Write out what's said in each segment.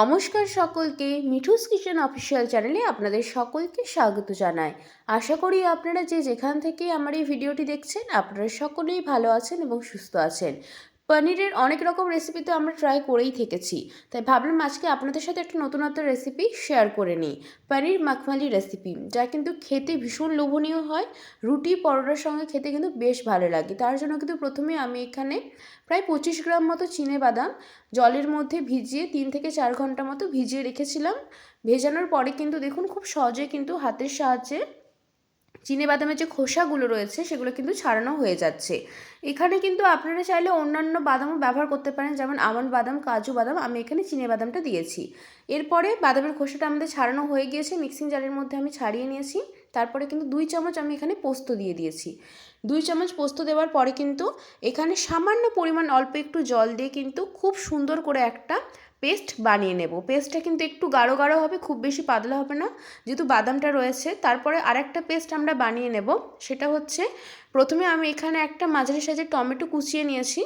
নমস্কার সকলকে, Mithu's kitchen official চ্যানেলে আপনাদের সকলকে স্বাগত জানাই। আশা করি আপনারা যেখান থেকে আমার এই ভিডিওটি দেখছেন আপনারা সকলেই ভালো আছেন এবং সুস্থ আছেন। পনিরের অনেক রকম রেসিপি তো আমরা ট্রাই করেই থেকেছি, তাই ভাবলাম আজকে আপনাদের সাথে একটা নতুনত্ব রেসিপি শেয়ার করে নিই। পনির মাখমালি রেসিপি, যা কিন্তু খেতে ভীষণ লোভনীয় হয়, রুটি পরোটার সঙ্গে খেতে কিন্তু বেশ ভালো লাগে। তার জন্য কিন্তু প্রথমে আমি এখানে প্রায় 25 গ্রাম মতো চিনেবাদাম জলের মধ্যে ভিজিয়ে 3 থেকে 4 ঘন্টা মতো ভিজিয়ে রেখেছিলাম। ভেজানোর পরে কিন্তু দেখুন খুব সহজে কিন্তু হাতের সাহায্যে চিনেবাদামের যে খোসাগুলো রয়েছে সেগুলো কিন্তু ছাড়ানো হয়ে যাচ্ছে। এখানে কিন্তু আপনারা চাইলে অন্যান্য বাদামও ব্যবহার করতে পারেন, যেমন আমন্ড বাদাম, কাজু বাদাম। আমি এখানে চিনেবাদামটা দিয়েছি। এরপরে বাদামের খোসাটা আমাদের ছাড়ানো হয়ে গিয়েছে, মিক্সিং জারের মধ্যে আমি ছাড়িয়ে নিয়েছি। তারপরে কিন্তু 2 চামচ আমি এখানে পোস্ত দিয়ে দিয়েছি। 2 চামচ পোস্ত দেওয়ার পরে কিন্তু এখানে সামান্য পরিমাণ অল্প একটু জল দিয়ে কিন্তু খুব সুন্দর করে একটা পেস্ট বানিয়ে নেব। পেস্টটা কিন্তু একটু গাঢ় গাঢ় হবে, খুব বেশি পাতলা হবে না, যেহেতু বাদামটা রয়েছে। তারপরে আরেকটা পেস্ট আমরা বানিয়ে নেব। সেটা হচ্ছে, প্রথমে আমি এখানে একটা মাঝারি সাইজের টমেটো কুচিয়ে নিয়েছি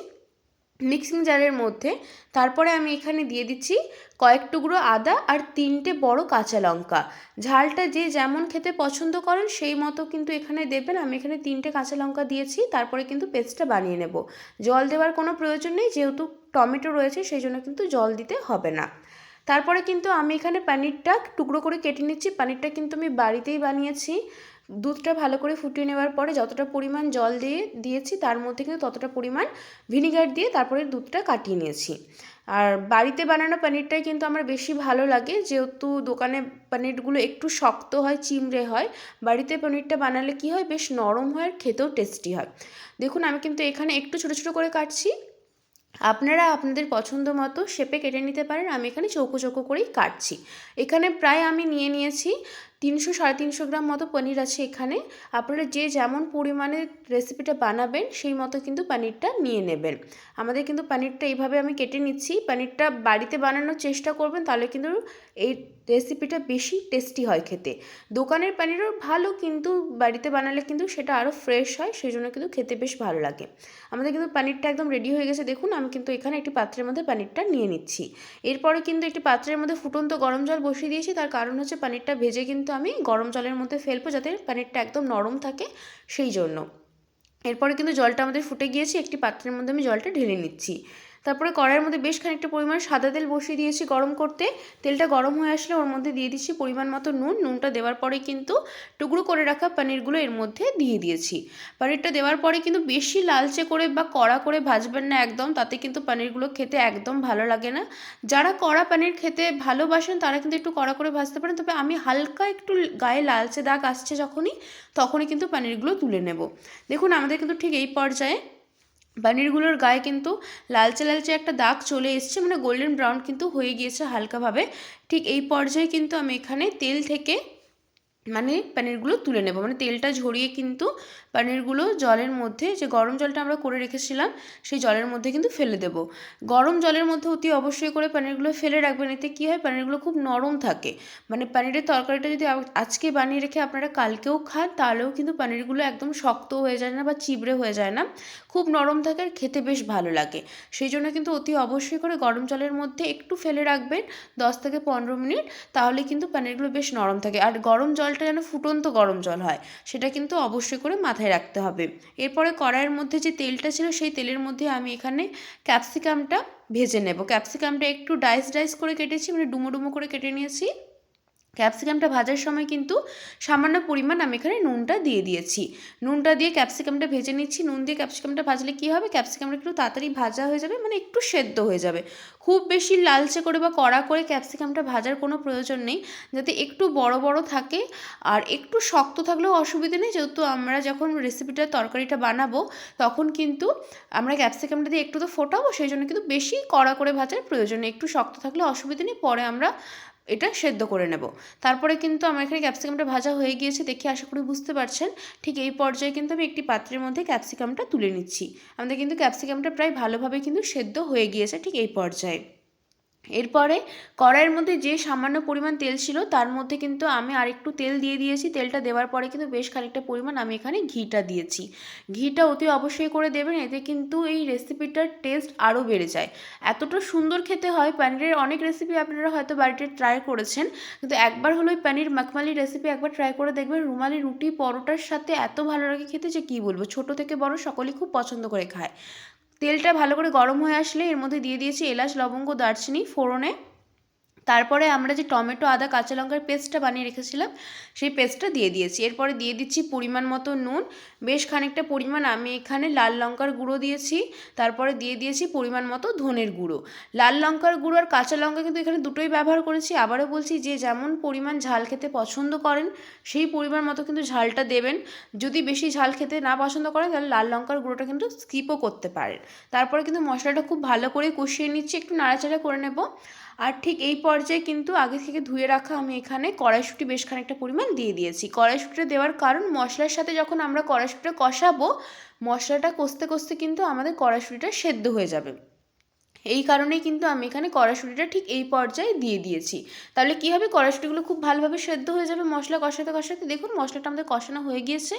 মিক্সিং জারের মধ্যে। তারপরে আমি এখানে দিয়ে দিচ্ছি কয়েক টুকরো আদা আর 3টে বড় কাঁচা লঙ্কা। ঝালটা যে যেমন খেতে পছন্দ করেন সেই মতো কিন্তু এখানে দেবেন। আমি এখানে 3টে কাঁচা লঙ্কা দিয়েছি। তারপরে কিন্তু পেস্টটা বানিয়ে নেব। জল দেওয়ার কোনো প্রয়োজন নেই, যেহেতু টমেটো রয়েছে সেই জন্য কিন্তু জল দিতে হবে না। তারপরে কিন্তু আমি এখানে পনিরটা টুকরো করে কেটে নিচ্ছি। পনিরটা কিন্তু আমি বাড়িতেই বানিয়েছি। দুধটা ভালো করে ফুটিয়ে নেওয়ার পরে যতটা পরিমাণ জল দিয়েছি তার মধ্যে কিন্তু ততটা পরিমাণ ভিনিগার দিয়ে তারপরে দুধটা কাটিয়ে নিয়েছি। আর বাড়িতে বানানো পনিরটাই কিন্তু আমার বেশি ভালো লাগে, যেহেতু দোকানে পনিরগুলো একটু শক্ত হয়, চিমড়ে হয়। বাড়িতে পনিরটা বানালে কি হয়, বেশ নরম হয় আর খেতেও টেস্টি হয়। দেখুন আমি কিন্তু এখানে একটু ছোটো ছোটো করে কাটছি। আপনারা আপনাদের পছন্দ মতো শেপে কেটে নিতে পারেন। আমি এখানে চৌকো চৌকো করেই কাটছি। এখানে প্রায় আমি নিয়েছি 300-350 গ্রাম মতো পনির আছে এখানে। আপনারা যে যেমন পরিমাণে রেসিপিটা বানাবেন সেই মতো কিন্তু পনিরটা নিয়ে নেবেন। আমাদের কিন্তু পনিরটা এইভাবে আমি কেটে নিচ্ছি। পনিরটা বাড়িতে বানানোর চেষ্টা করবেন, তাহলে কিন্তু এই রেসিপিটা বেশি টেস্টি হয় খেতে। দোকানের পনিরও ভালো, কিন্তু বাড়িতে বানালে কিন্তু সেটা আরও ফ্রেশ হয়, সেই জন্য কিন্তু খেতে বেশ ভালো লাগে। আমাদের কিন্তু পনিরটা একদম রেডি হয়ে গেছে। দেখুন আমি কিন্তু এখানে একটি পাত্রের মধ্যে পনিরটা নিয়ে নিচ্ছি। এরপরে কিন্তু একটি পাত্রের মধ্যে ফুটন্ত গরম জল বসিয়ে দিয়েছি। তার কারণ হচ্ছে পনিরটা ভেজে কিন্তু আমি গরম জলের মধ্যে ফেলবো, যাতে পনিরটা একদম নরম থাকে, সেই জন্য। এরপরে কিন্তু জলটা আমাদের ফুটে গিয়েছে, একটি পাত্রের মধ্যে আমি জলটা ঢেলে নিচ্ছি। তারপরে কড়াইয়ের মধ্যে বেশ খানিকটা পরিমাণ সাদা তেল বসিয়ে দিয়েছি গরম করতে। তেলটা গরম হয়ে আসলে ওর মধ্যে দিয়ে দিচ্ছি পরিমাণ মতো নুন। নুনটা দেওয়ার পরে কিন্তু টুকরো করে রাখা পনিরগুলো এর মধ্যে দিয়ে দিয়েছি। পনিরটা দেওয়ার পরে কিন্তু বেশি লালচে করে বা কড়া করে ভাজবেন না একদম, তাতে কিন্তু পনিরগুলো খেতে একদম ভালো লাগে না। যারা কড়া পনির খেতে ভালোবাসেন তারা কিন্তু একটু কড়া করে ভাজতে পারেন, তবে আমি হালকা একটু গায়ে লালচে দাগ আসছে তখনই কিন্তু পনিরগুলো তুলে নেব। দেখুন আমাদের কিন্তু ঠিক এই পর্যায়ে পনিরগুলোর গায়ে কিন্তু লালচে লালচে একটা দাগ চলে এসছে, মানে গোল্ডেন ব্রাউন কিন্তু হয়ে গিয়েছে হালকাভাবে। ঠিক এই পর্যায়ে কিন্তু আমি এখানে তেল থেকে পনিরগুলো তুলে নেব। তেলটা ঝরিয়ে কিন্তু পনিরগুলো জলের মধ্যে, যে গরম জলটা আমরা করে রেখেছিলাম সেই জলের মধ্যে কিন্তু ফেলে দেব। গরম জলের মধ্যে অতি অবশ্যই করে পনিরগুলো ফেলে রাখবেন। এতে কী হয়, পনিরগুলো খুব নরম থাকে। পনিরের তরকারিটা যদি আজকে বানিয়ে রেখে আপনারা কালকেও খান, তাহলেও কিন্তু পনিরগুলো একদম শক্ত হয়ে যায় না বা চিবড়ে হয়ে যায় না, খুব নরম থাকে আর খেতে বেশ ভালো লাগে। সেই জন্য কিন্তু অতি অবশ্যই করে গরম জলের মধ্যে একটু ফেলে রাখবেন 10 থেকে 15 মিনিট, তাহলে কিন্তু পনিরগুলো বেশ নরম থাকে। আর গরম জলটা যেন ফুটন্ত গরম জল হয়, সেটা কিন্তু অবশ্যই করে মাথায় রাখতে হবে। এরপরে কড়াইয়ের মধ্যে যে তেলটা ছিল সেই তেলের মধ্যে আমি এখানে ক্যাপসিকামটা ভেজে নেব। ক্যাপসিকামটা একটু ডাইস ডাইস করে কেটেছি, ডুমো ডুমো করে কেটে নিয়েছি। ক্যাপসিকামটা ভাজার সময় কিন্তু সামান্য পরিমাণ আমি এখানে নুনটা দিয়ে দিয়েছি। নুনটা দিয়ে ক্যাপসিকামটা ভেজে নিচ্ছি। নুন দিয়ে ক্যাপসিকামটা ভাজলে কী হবে, ক্যাপসিকামটা একটু তাড়াতাড়ি ভাজা হয়ে যাবে, একটু সেদ্ধ হয়ে যাবে। খুব বেশি লালচে করে বা কড়া করে ক্যাপসিকামটা ভাজার কোনো প্রয়োজন নেই, যাতে একটু বড় বড় থাকে। আর একটু শক্ত থাকলেও অসুবিধে নেই, যেহেতু আমরা যখন রেসিপিটা তরকারিটা বানাবো তখন কিন্তু আমরা ক্যাপসিকামটা দিয়ে একটু তো ফোটাবো, সেই জন্য কিন্তু বেশি কড়া করে ভাজার প্রয়োজন নেই। একটু শক্ত থাকলে অসুবিধে নেই, পরে আমরা এটা সেদ্ধ করে নেব। তারপরে কিন্তু আমার এখানে ক্যাপসিকামটা ভাজা হয়ে গিয়েছে দেখে আশা করি বুঝতে পারছেন। ঠিক এই পর্যায়ে কিন্তু আমি একটি পাত্রের মধ্যে ক্যাপসিকামটা তুলে নিচ্ছি। আমাদের কিন্তু ক্যাপসিকামটা প্রায় ভালোভাবে কিন্তু সেদ্ধ হয়ে গিয়েছে ঠিক এই পর্যায়ে। এরপরে কড়াইয়ের মধ্যে যে সামান্য পরিমাণ তেল ছিল তার মধ্যে কিন্তু আমি আরেকটু তেল দিয়ে দিয়েছি। তেলটা দেওয়ার পরে কিন্তু বেশ খানিকটা পরিমাণ আমি এখানে ঘিটা দিয়েছি। ঘিটা অতি অবশ্যই করে দেবেন, এতে কিন্তু এই রেসিপিটার টেস্ট আরও বেড়ে যায়। এতটা সুন্দর খেতে হয়। পনিরের অনেক রেসিপি আপনারা হয়তো বাড়িতে ট্রাই করেছেন, কিন্তু একবার হলো পনির মাখমালি রেসিপি একবার ট্রাই করে দেখবেন। রুমালি রুটি পরোটার সাথে এত ভালো লাগে খেতে যে কী বলবো, ছোট থেকে বড় সকলেই খুব পছন্দ করে খায়। তেলটা ভালো করে গরম হয়ে আসলে এর মধ্যে দিয়ে দিয়েছি এলাচ, লবঙ্গ, দারচিনি ফোড়নে। তারপরে আমরা যে টমেটো, আদা, কাঁচা লঙ্কার পেস্টটা বানিয়ে রেখেছিলাম সেই পেস্টটা দিয়ে দিয়েছি। এরপরে দিয়ে দিচ্ছি পরিমাণ মতো নুন, বেশ খানিকটা পরিমাণ আমি এখানে লাল লঙ্কার গুঁড়ো দিয়েছি। তারপরে দিয়ে দিয়েছি পরিমাণ মতো ধনের গুঁড়ো। লাল লঙ্কার গুঁড়ো আর কাঁচা লঙ্কা কিন্তু এখানে দুটোই ব্যবহার করেছি। আবারও বলছি, যে যেমন পরিমাণ ঝাল খেতে পছন্দ করেন সেই পরিমাণ মতো কিন্তু ঝালটা দেবেন। যদি বেশি ঝাল খেতে না পছন্দ করেন তাহলে লাল লঙ্কার গুঁড়োটা কিন্তু স্কিপও করতে পারেন। তারপরে কিন্তু মশলাটা খুব ভালো করে কষিয়ে নিচ্ছি, একটু নাড়াচাড়া করে নেব। আর ঠিক এই পর্যায়ে কিন্তু আগে থেকে ধুয়ে রাখা আমি এখানে কড়াইশুঁটি বেশ খানিকটা পরিমাণ দিয়ে দিয়েছি। কড়াইশুঁটিটা দেওয়ার কারণ, মশলার সাথে যখন আমরা কড়াইশুঁটিটা কষাবো, মশলাটা কষতে কষতে কিন্তু আমাদের কড়াইশুঁটিটা সেদ্ধ হয়ে যাবে। এই কারণেই কিন্তু আমি এখানে কড়াইশুঁটিটা ঠিক এই পর্যায়ে দিয়ে দিয়েছি। তাহলে কী হবে, কড়াইশুঁটিগুলো খুব ভালোভাবে সেদ্ধ হয়ে যাবে মশলা কষাতে কষাতে। দেখুন মশলাটা আমাদের কষানো হয়ে গিয়েছে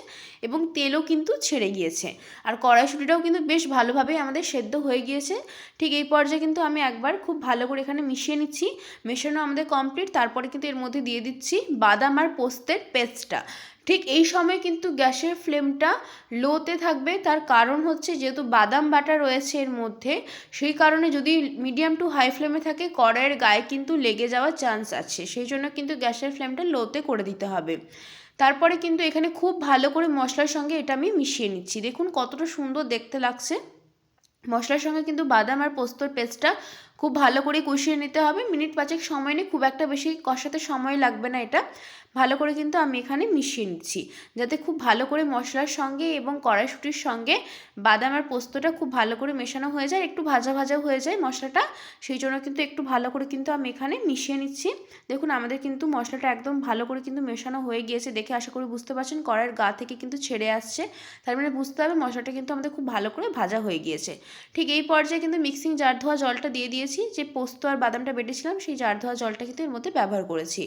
এবং তেলও কিন্তু ছেড়ে গিয়েছে, আর কড়াইশুঁটিটাও কিন্তু বেশ ভালোভাবেই আমাদের সেদ্ধ হয়ে গিয়েছে। ঠিক এই পর্যায়ে কিন্তু আমি একবার খুব ভালো করে এখানে মিশিয়ে নিচ্ছি। মেশানো আমাদের কমপ্লিট। তারপরে কিন্তু এর মধ্যে দিয়ে দিচ্ছি বাদাম আর পোস্তের পেস্টটা। ঠিক এই সময় কিন্তু গ্যাসের ফ্লেমটা লোতে থাকবে। তার কারণ হচ্ছে, যেহেতু বাদাম বাটা রয়েছে এর মধ্যে, সেই কারণে যদি মিডিয়াম টু হাই ফ্লেমে থাকে কড়াইয়ের গায়ে কিন্তু লেগে যাওয়ার চান্স আছে। সেই জন্য কিন্তু গ্যাসের ফ্লেমটা লোতে করে দিতে হবে। তারপরে কিন্তু এখানে খুব ভালো করে মশলার সঙ্গে এটা আমি মিশিয়ে নিচ্ছি। দেখুন কতটা সুন্দর দেখতে লাগছে। মশলার সঙ্গে কিন্তু বাদাম আর পোস্তর পেস্টটা খুব ভালো করে কষিয়ে নিতে হবে। মিনিট 5 সময় নিয়ে, খুব একটা বেশি কষাতে সময় লাগবে না। এটা ভালো করে কিন্তু আমি এখানে মিশিয়ে নিচ্ছি, যাতে খুব ভালো করে মশলার সঙ্গে এবং কড়াইশুঁটির সঙ্গে বাদাম আর পোস্তটা খুব ভালো করে মেশানো হয়ে যায়, একটু ভাজা ভাজা হয়ে যায় মশলাটা। সেই জন্য কিন্তু একটু ভালো করে কিন্তু আমি এখানে মিশিয়ে নিচ্ছি। দেখুন আমাদের কিন্তু মশলাটা একদম ভালো করে কিন্তু মেশানো হয়ে গিয়েছে। দেখে আশা করি বুঝতে পারছেন, কড়াইয়ের গা থেকে কিন্তু ছেড়ে আসছে। তার মানে বুঝতে হবে মশলাটা কিন্তু আমাদের খুব ভালো করে ভাজা হয়ে গিয়েছে। ঠিক এই পর্যায়ে কিন্তু মিক্সিং জার ধোয়া জলটা দিয়ে দিয়েছি। যে পোস্ত আর বাদামটা বেটেছিলাম সেই জার ধোয়া জলটা কিন্তু এর মধ্যে ব্যবহার করেছি।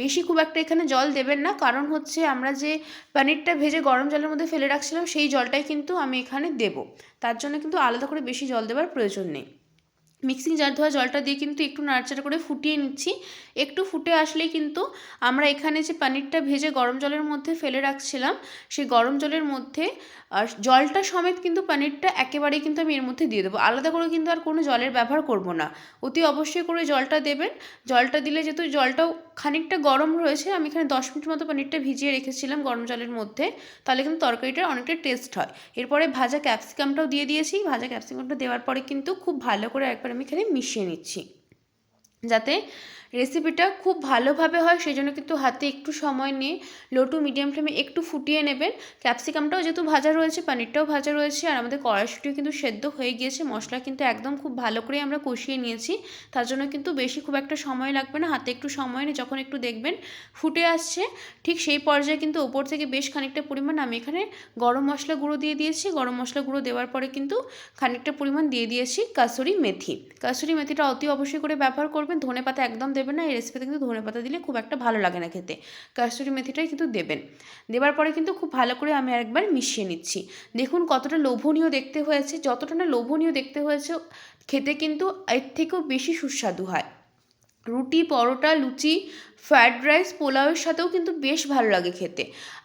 বেশি খুব একটা এখানে জল দেবেন না, কারণ হচ্ছে আমরা যে পনিরটা ভেজে গরম জলের মধ্যে ফেলে রাখছিলাম সেই জলটাই কিন্তু আমি এখানে দেব। তার জন্য কিন্তু আলাদা করে বেশি জল দেওয়ার প্রয়োজন নেই। মিক্সিং জার ধোয়া জলটা দিয়ে কিন্তু একটু নাড়াচাড়া করে ফুটিয়ে নিচ্ছি। একটু ফুটে আসলেই কিন্তু আমরা এখানে যে পনিরটা ভেজে গরম জলের মধ্যে ফেলে রাখছিলাম সেই গরম জলের মধ্যে আর জলটা সমেত কিন্তু পনিরটা একেবারেই কিন্তু আমি এর মধ্যে দিয়ে দেবো। আলাদা করে কিন্তু আর কোনো জলের ব্যবহার করব না। অতি অবশ্যই করে জলটা দেবেন। জলটা দিলে যেহেতু জলটাও খানিকটা গরম রয়েছে, আমি এখানে 10 মিনিট মতো পনিরটা ভিজিয়ে রেখেছিলাম গরম জলের মধ্যে, তাহলে কিন্তু তরকারিটার অনেকটা টেস্ট হয়। এরপরে ভাজা ক্যাপসিকামটাও দিয়ে দিয়েছি। ভাজা ক্যাপসিকামটা দেওয়ার পরে কিন্তু খুব ভালো করে একবার আমি এখানে মিশিয়ে নিচ্ছি, যাতে রেসিপিটা খুব ভালোভাবে হয়। সেই জন্য কিন্তু হাতে একটু সময় নিয়ে লো টু মিডিয়াম ফ্লেমে একটু ফুটিয়ে নেবেন। ক্যাপসিকামটাও যেহেতু ভাজা রয়েছে, পনিরটাও ভাজা রয়েছে, আর আমাদের কড়াইশুঁটিও কিন্তু সেদ্ধ হয়ে গিয়েছে। মশলা কিন্তু একদম খুব ভালো করে আমরা কষিয়ে নিয়েছি। তার জন্য কিন্তু বেশি খুব একটা সময় লাগবে না। হাতে একটু সময় নিয়ে যখন একটু দেখবেন ফুটে আসছে, ঠিক সেই পর্যায়ে কিন্তু ওপর থেকে বেশ খানিকটা পরিমাণ আমি এখানে গরম মশলা গুঁড়ো দিয়ে দিয়েছি। গরম মশলা গুঁড়ো দেওয়ার পরে কিন্তু খানিকটা পরিমাণ দিয়ে দিয়েছি কাসুরি মেথি। কাসুরি মেথিটা অতি অবশ্যই করে ব্যবহার করবেন। ধনেপাতা একদম দেবেন না, এই রেসিপিতে কিন্তু ধনেপাতা দিলে খুব একটা ভালো লাগে না খেতে। কাসুরি মেথিটাই কিন্তু দেবেন। দেওয়ার পরে কিন্তু খুব ভালো করে আমি আরেকবার মিশিয়ে নিচ্ছি। দেখুন কতটা লোভনীয় দেখতে হয়েছে। যতটা না লোভনীয় দেখতে হয়েছে, খেতে কিন্তু এর থেকেও বেশি সুস্বাদু হয়। রুটি, পরোটা, লুচি, ফ্রায়েড রাইস, পোলাওয়ের সাথেও কিন্তু বেশ ভালো লাগে খেতে।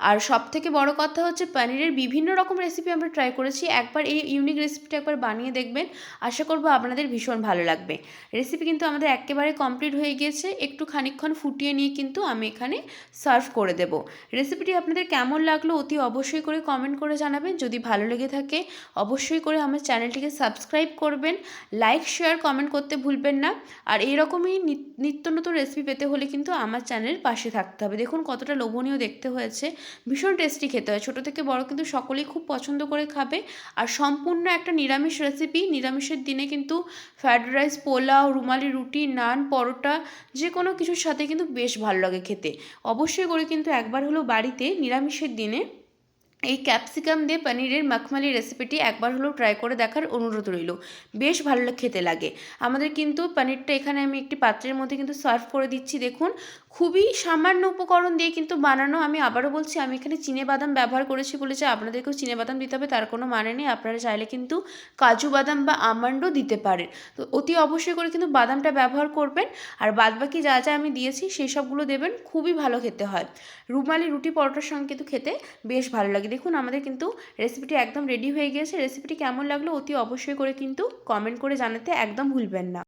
আর সবথেকে বড় কথা হচ্ছে, পনিরের বিভিন্ন রকম রেসিপি আমরা ট্রাই করেছি। একবার এই ইউনিক রেসিপিটা একবার বানিয়ে দেখবেন, আশা করব আপনাদের ভীষণ ভালো লাগবে। রেসিপি কিন্তু আমাদের একেবারে কমপ্লিট হয়ে গিয়েছে। একটু খানিকক্ষণ ফুটিয়ে নিয়ে কিন্তু আমি এখানে সার্ভ করে দেব। রেসিপিটি আপনাদের কেমন লাগলো অতি অবশ্যই করে কমেন্ট করে জানাবেন। যদি ভালো লেগে থাকে অবশ্যই করে আমার চ্যানেলটিকে সাবস্ক্রাইব করবেন, লাইক, শেয়ার, কমেন্ট করতে ভুলবেন না। আর এইরকমই নিত্য নতুন রেসিপি পেতে হলে কিন্তু আমার চ্যানেলের পাশে থাকতে হবে। দেখুন কতটা লোভনীয় দেখতে হয়েছে, ভীষণ টেস্টি খেতে হয়। ছোটো থেকে বড় কিন্তু সকলেই খুব পছন্দ করে খাবে। আর সম্পূর্ণ একটা নিরামিষ রেসিপি। নিরামিষের দিনে কিন্তু ফ্রায়েড রাইস, পোলাও, রুমালি রুটি, নান, পরোটা যে কোনো কিছুর সাথে কিন্তু বেশ ভালো লাগে খেতে। অবশ্যই করে কিন্তু একবার হলেও বাড়িতে নিরামিষের দিনে এই ক্যাপসিকাম দিয়ে পনিরের মাখমালি রেসিপিটি একবার হলেও ট্রাই করে দেখার অনুরোধ রইল। বেশ ভালো খেতে লাগে। আমাদের কিন্তু পনিরটা এখানে আমি একটি পাত্রের মধ্যে কিন্তু সার্ভ করে দিচ্ছি। দেখুন, খুবই সামান্য উপকরণ দিয়ে কিন্তু বানানো। আমি আবারও বলছি, আমি এখানে চিনেবাদাম ব্যবহার করেছি বলে যে আপনাদেরকেও চিনেবাদাম দিতে হবে তার কোনো মানে নেই। আপনারা চাইলে কিন্তু কাজু বাদাম বা আমন্ডও দিতে পারেন। তো অতি অবশ্যই করে কিন্তু বাদামটা ব্যবহার করবেন। আর বাদবাকি যা যা আমি দিয়েছি সেই সবগুলো দেবেন। খুবই ভালো খেতে হয়। রুমালি রুটি পরোটার সঙ্গে কিন্তু খেতে বেশ ভালো লাগে। দেখুন, আমাদের কিন্তু রেসিপিটি একদম রেডি হয়ে গিয়েছে। রেসিপিটি কেমন লাগলো অতি অবশ্যই করে কিন্তু কমেন্ট করে জানাতে একদম ভুলবেন না।